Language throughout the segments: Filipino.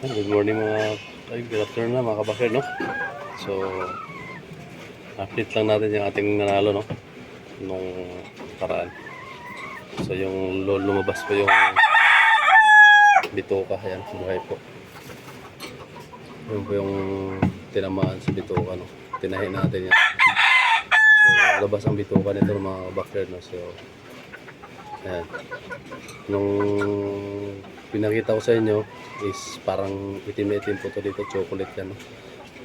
Good morning good afternoon na mga kabakir, no? So, update lang natin yung ating nanalo, no? Nung paraan. So, yung lumabas po yung bituka. Ayan, buhay po. Yun po yung tinamaan sa bituka, no? Tinahin natin yan. So, labas ang bituka nito mga kabakir, no? So, ayan. Nung pinakita ko sa inyo is parang itim-itim po to dito, chocolate yan, no?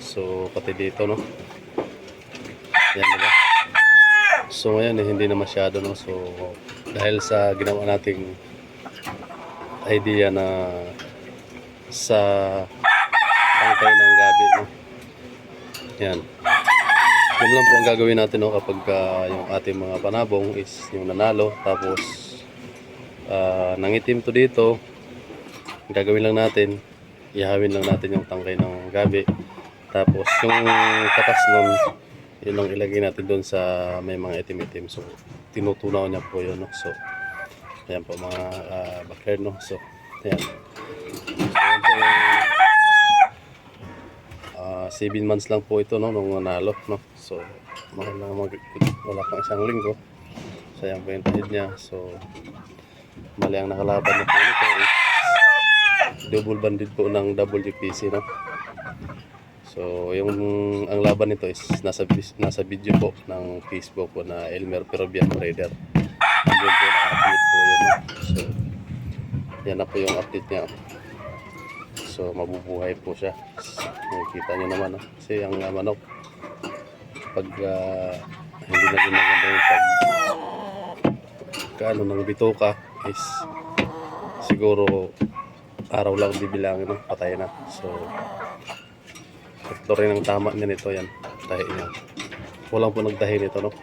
So pati dito, no, yan diba? So ngayon hindi na masyado, no? So dahil sa ginawa nating idea na sa tangkay ng gabi, no, yan, yun lang po ang gagawin natin, no, kapag yung ating mga panabong is yung nanalo tapos nangitim to dito. Gagawin lang natin, ihawin lang natin yung tangkay ng gabi. Tapos yung katas nun, yun lang ilagay natin doon sa may mga itim-itim. So tinutunaw niya po yun, no? So ayan po mga backyard, no? So ayan. So ayan po yung 7 months lang po ito, no, nung nanalo, no? So wala pang isang linggo. So ayan po yung tahid niya. So mali ang nakalaban na po nito is double banded po ng WPC, no? So yung ang laban nito is nasa video po ng Facebook po na Elmer Peruvian Trader. Andun po naka-update po yun, no? So yan na po yung update niya. So mabubuhay po siya. Nakikita nyo naman, no? Kasi ang manok pag hindi na ginaganda yung pagkaano ng bituka is siguro araw lang bibilangin, no? Patay na. So ito rin ang tama niya nito, yan, tahi niya. Walang po nagtahi nito, no?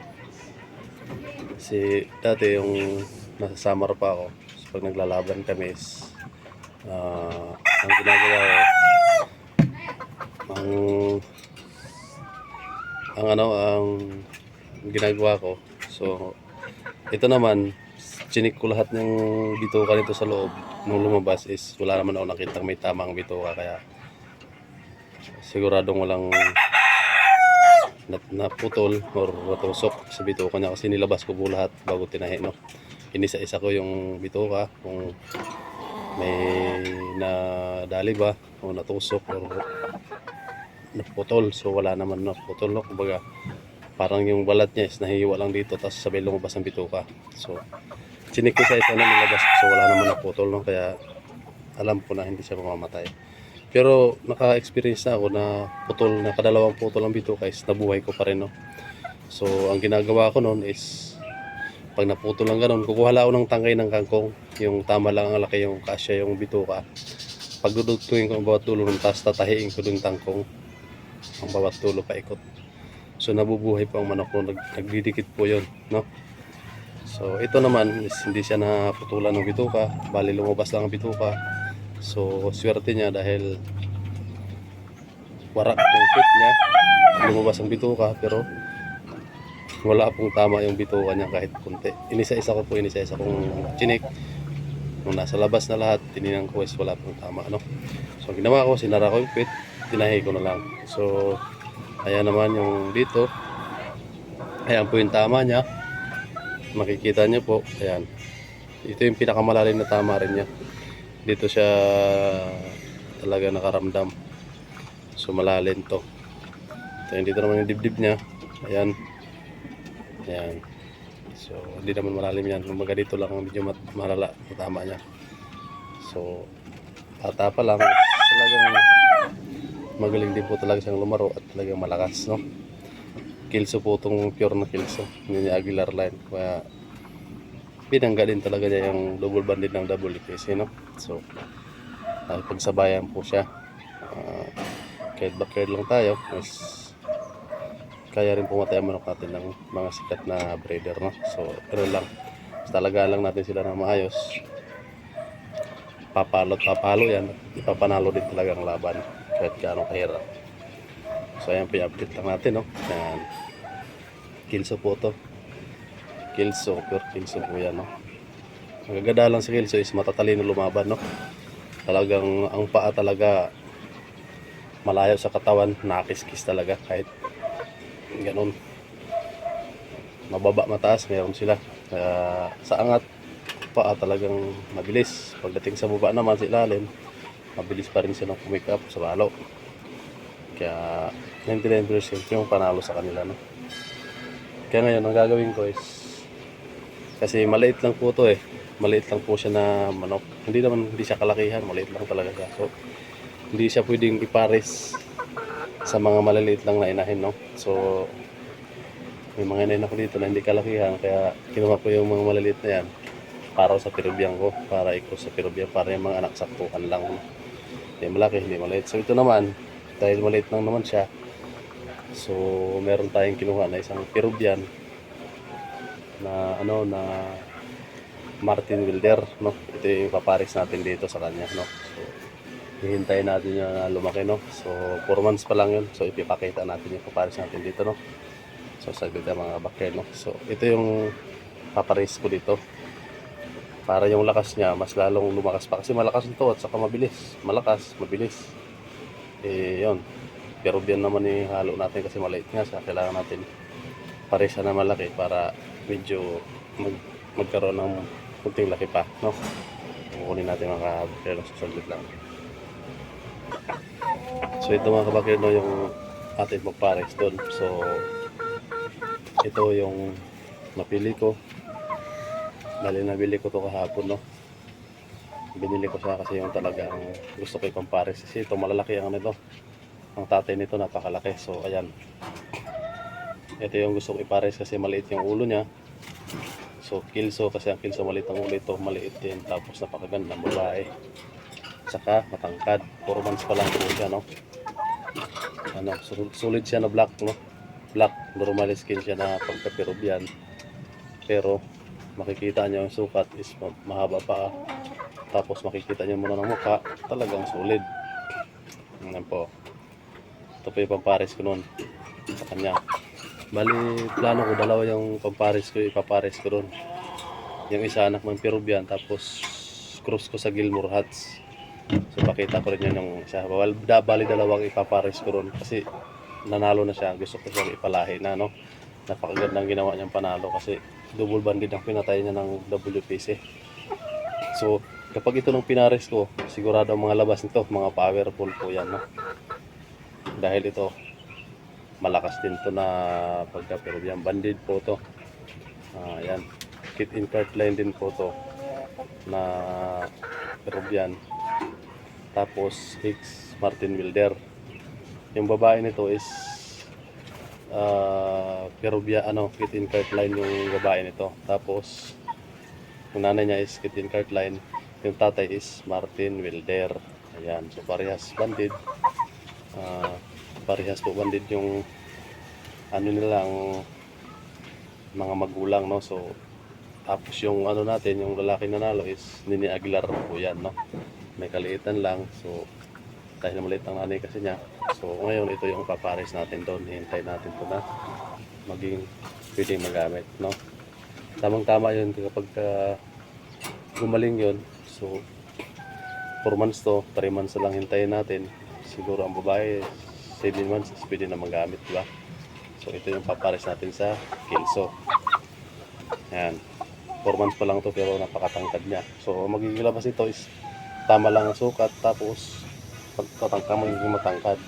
Kasi dati yung nasa summer pa ako, so pag naglalaban kami is ang ginagawa ko, ang ginagawa ko, so ito naman chinik ko lahat ng bituka nito sa loob. Nung lumabas is wala naman ako nakitang may tamang bituka, kaya siguradong walang naputol or natusok sa bituka niya, kasi nilabas ko po lahat bago tinahi, no? Inisa-isa ko yung bituka kung may nadali ba o natusok or naputol. So wala naman naputol, no? Kumbaga parang yung balat niya is nahihiwa lang dito tapos sabay lumabas ang bituka. So chinik ko sa isa na nilabas, so wala naman naputol, no? Kaya alam ko na hindi siya mamamatay. Pero naka-experience na ako na putol, na kadalawang putol ang bituka is nabuhay ko pa rin, no? So ang ginagawa ko noon is pag naputol lang ganun, kukuha lang ako ng tangkay ng kangkong, yung tama lang ang laki yung kasya yung bituka. Pag dudugtungin ko ang bawat dulo ng taas, tatahiin ko dun tangkong ang bawat dulo paikot. So nabubuhay po ang manok ko, nagdidikit po yun, no? So ito naman is hindi siya naputulan ng bituka, bali lumabas lang ang bituka. So swerte niya dahil warak yung pit niya, lumabas ang bituka, pero wala pong tama yung bituka niya kahit kunti. Inisa-isa kong chinik. Nung nasa labas na lahat, tininan ko is wala pong tama, no? So ginawa ko, sinara ko yung pit, tinahi ko na lang. So ayan naman yung dito, ayan po yung tama niya, makikita nyo po, ayan, ito yung pinakamalalim na tama rin niya. Dito siya talaga nakaramdam. So malalim to. So dito naman yung dibdib niya. Ayan. Ayan. So hindi naman malalim yan. Kumbaga dito lang ang medyo malala na tama niya. So bata pa lang, talagang magaling din po talaga siyang lumaro at talagang malakas, no? Kilso po itong pure na kilso. Hindi niya Aguilar line. Kaya pinangga din talaga niya yung double banded ng WPC, no? So pagsabayan po siya. Kahit backyard lang tayo, mas kaya rin pumatay ang manok natin ng mga sikat na breeder, no? So pero lang, talaga lang natin sila na maayos, papalo yan, ipapanalo din talaga ang laban kahit gaano kahirap. So ayan po yung update lang natin, no? Ayan, kilso po to, kilso, pure kilso po yan, no? Ang gaganda lang sa kilso is matatalino lumaban, no? Talagang ang paa talaga malayo sa katawan, nakakis-kis talaga kahit ganun. Mababa mataas, meron sila. Kaya sa angat, paa talagang mabilis. Pagdating sa baba naman sa ilalim, mabilis pa rin silang pumikap sa balo. Kaya 99% yung panalo sa kanila, no? Kaya ngayon, ang gagawin ko is, kasi maliit lang po to eh. Maliit lang po siya na manok. Hindi siya kalakihan, maliit lang talaga siya. So, hindi siya pwedeng ipares sa mga maliliit lang na inahin, no? So, may mga inahin ako dito na hindi kalakihan, kaya kinuha ko yung mga maliliit na yan para sa Peruvian ko, para i-cross sa Peruvian, para yung mga anak saktuhan lang, no? Hindi malaki, hindi maliit. So, ito naman, dahil maliit lang naman siya, so, meron tayong kinuha na isang Peruvian na Martin Wilder, no? Ito yung paparis natin dito sa kanya, no? So, hihintayin natin yung lumaki, no? So 4 months pa lang yun, so ipipakita natin yung paparis natin dito, no? So saglit mga bakyan, no? So ito yung paparis ko dito para yung lakas niya mas lalong lumakas pa, kasi malakas ito at saka malakas, mabilis yun. Pero diyan naman halo natin kasi maliit nga siya, kailangan natin paresa na malaki para medyo magkaroon ng kunting laki pa, no? Kukunin natin mga bakyan sa saglit lang. So ito mga kabakir, no, yung ating magpares doon. So ito yung napili ko. Dali nabili ko to kahapon, no. Binili ko siya kasi yung talagang gusto ko ipampares. Kasi ito malalaki ang nito. Ang tatay nito napakalaki. So ayan. Ito yung gusto ko ipares kasi maliit yung ulo niya. So kilso, kasi ang kilso maliit ang ulo, ito maliit din. Tapos napakagandang babae. Saka matangkad. 4 months pa lang po siya, no. Sulit siya na black, no? Black, normal skin siya na pagka-Peruvian. Pero makikita niyo yung sukat is mahaba pa. Tapos makikita niyo muna ng mukha, talagang solid. Yan po. Ito po yung pampares ko noon sa kanya. Bali, plano ko dalawa yung pampares ko, ipapares ko doon. Yung isa anak ng Peruvian, tapos cross ko sa Gilmore Hats. So pakita ko rin yun yung isa. Bali dalawang ipapares ko ron kasi nanalo na siya. Gusto ko siyang ipalahi na, no? Napakagandang ginawa niyang panalo kasi double banded ang pinatay niya ng WPC. So kapag ito nung pinares ko, sigurado ang mga labas nito, mga powerful po yan, no? Dahil ito malakas din to na pagka Peruvian banded po to. Yan. Kit in cart line din po to na Peruvian. Tapos Hicks Martin Wilder. Yung babae nito is Peruvian, kit in cart line yung babae nito. Tapos yung nanay niya is kit in cart line, yung tatay is Martin Wilder. Ayan, so parehas banded. Parehas po banded yung nilang mga magulang, no. So tapos yung natin, yung lalaki nanalo is Nini Aguilar po yan, no. May kaliitan lang, so dahil maliit ang nanay kasi niya, so ngayon ito yung papares natin doon. Hintay natin ito na maging pwedeng magamit, no. Tamang tama yun kapag gumaling yun. So 4 months to, 3 months na lang hintayin natin. Siguro ang babae 7 months is pwede na magamit, diba? So ito yung papares natin sa kilso. Ayan, 4 months pa lang to pero napakatangkad niya. So magiging labas ito is tama lang ang sukat, tapos pagkatangka mo yung matangkad.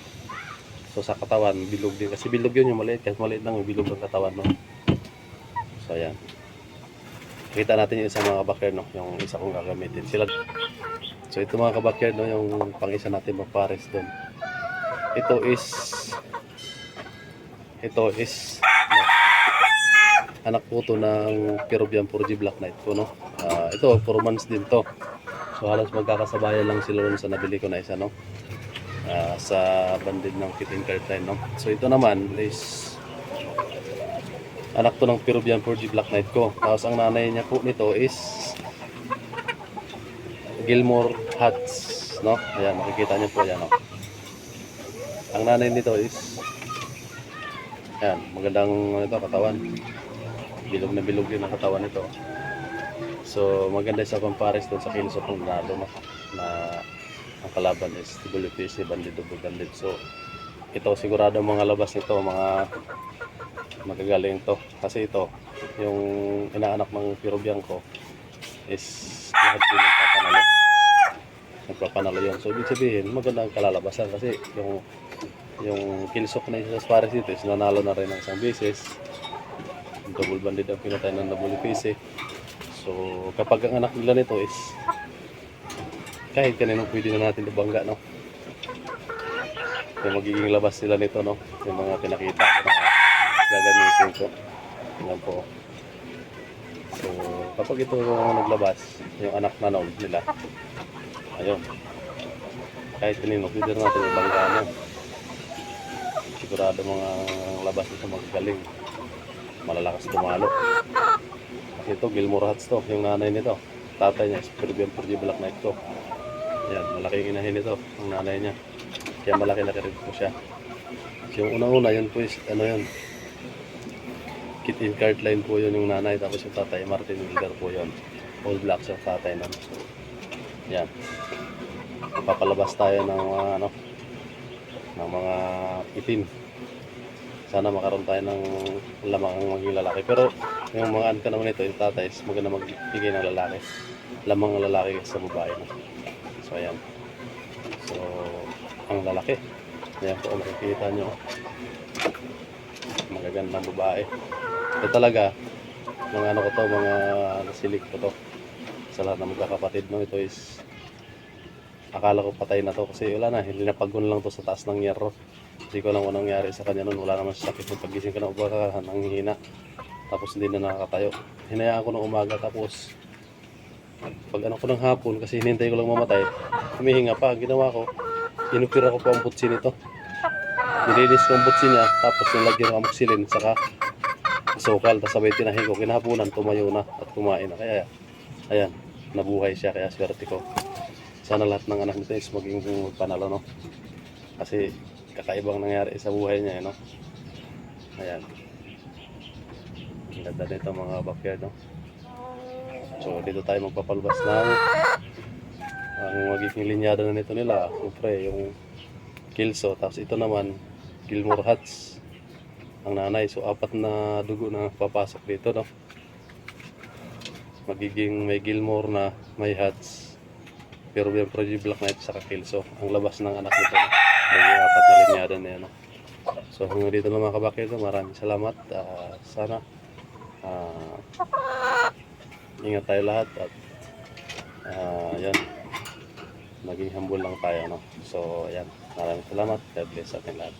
So sa katawan, bilog din. Kasi bilog yun yung maliit. Kasi maliit lang yung bilog ng katawan, no? So ayan. Kita natin yung isang mga kabakyard, no? Yung isa kong gagamitin. So ito mga kabakyard, no? Yung pang isa natin magpares doon. Ito is anak po to ng Peruvian 4G Black Knight ko, no? Ito 4 months din to. So halos magkakasabayan lang sila ron sa nabili ko na isa, no? Sa bandid ng kit in cart line, no? So ito naman is anak to ng Peruvian 4G Black Knight ko. Tapos ang nanay niya po nito is Gilmore Hats, no? Ayan, makikita niyo po yan, no? Ang nanay nito is ayan, magandang katawan. Bilog na bilog din ang katawan nito. So maganda sa pampares doon sa kilso kung lalo, no? Na Ang kalaban is WPC, bandit, double bandit. So ito sigurado mga labas nito, mga magagaling to. Kasi ito, yung inaanak ng Peruvian ko is lahat din nagpapanalo. Nagpapanalo yun. So ibig sabihin, maganda ang kalalabasan kasi yung kinsok na isa sa Suarez dito is nanalo na rin ng isang beses. Double bandit ang pinatay ng WPC. So kapag ang anak nila nito is kahit kanino pwede na natin ibangga, no? Yung magiging labas nila nito, no? Yung mga pinakita ko na gagamitin ko. Yan po. So kapag ito naglabas, yung anak na noon nila, ayun, kahit kanino pwede na natin ibangga, no? Sigurado mga labas nito magagaling, malalakas dumalo. Kasi ito Gilmore Hats to, yung nanay nito, tatay niya is Peruvian Purdy Black Knight to. Yan, malaking inahin nito ang nanay niya, kaya malaki na rin po siya. So, yung unang-una yun po is ano yun, Kit in Cartline po yun yung nanay, tapos yung tatay Martin Wilder po yun, all black sa tatay nun. Yan, papalabas tayo ng mga ano, ng mga itim. Sana makaroon tayo ng lamang ang maging lalaki. Pero yung mga anka naman ito, yung tatay is maganda magbigay ng lalaki, lamang ang lalaki sa babae, no? So ayan, so ang lalaki, ayan po makikita nyo, magagandang babae. Ito talaga mga ano ko to, mga nasilik ko to sa lahat ng magkakapatid, no? Ito is akala ko patay na to kasi wala na, linapagon lang to sa taas ng yerro. Hindi ko lang kung nangyari sa kanya nun, wala naman sa sakit. Yung pagising ka na umaga, nanghihina, tapos hindi na nakakatayo. Hinayaan ko ng umaga, tapos pag ano ko ng hapon, kasi hinintay ko lang mamatay, humihinga pa. Ang ginawa ko, inupira ko pa ang butsi nito, nilinis ko ang butsi niya, tapos nilagyan ko ang amoxicillin saka sokal, tapos sabay tinahin ko. Kinahaponan, tumayo na at kumain na. Kaya ayan, nabuhay siya, kaya swerte ko. Sana lahat ng anak nito is maging panalo, no? Kasi kakaibang nangyari sa buhay niya, no? Ayan, ang ganda nito mga backyard, no? So dito tayo magpapalabas ng ang magiging linyada na nito nila. Siyempre yung Kilso, tapos ito naman Gilmore Hats ang nanay. So apat na dugo na papasok dito, no? Magiging may Gilmore na, may Hats, pero may Project Black Knight sa Kilso ang labas ng anak nito, no? May apat na linyada na yan, no? So hanggang dito lang mga kabakid, maraming salamat. Sana ingat tayo lahat at yan, maging humble lang tayo, no? So ayan, maraming salamat. God bless sa ating lahat.